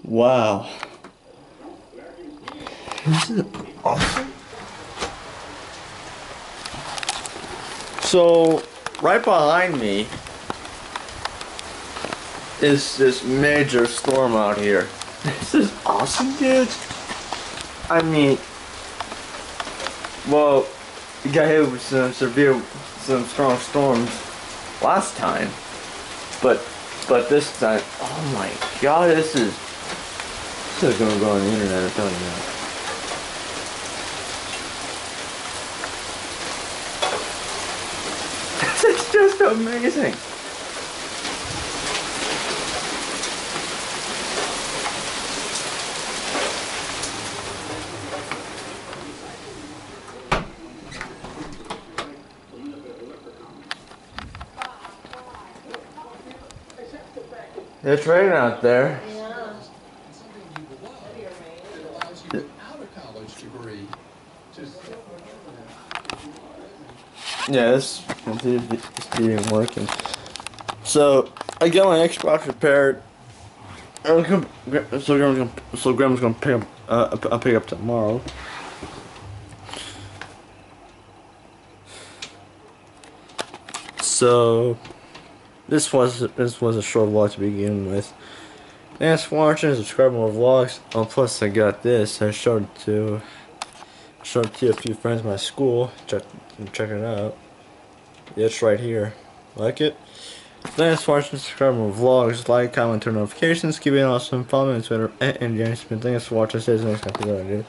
Wow. This is awesome. So, right behind me is this major storm out here. This is awesome, dude. I mean, well, you got hit with some strong storms last time, but this time, oh my god, this is gonna go on the internet. I'm telling you now. This is just amazing. It's raining out there. Yeah, this isn't working. So I got my Xbox repaired. So Grandma's gonna pick up. I'll pick up tomorrow. So this was a short vlog to begin with. Thanks for watching. Subscribe to more vlogs. Oh, plus I got this. I showed it to a few friends at my school. Check it out. Yeah, it's right here. Like it? Thanks for watching. Subscribe to more vlogs. Like, comment, turn notifications. Keep it awesome. Follow me on Twitter and James Smith. Thanks for watching. See you next time.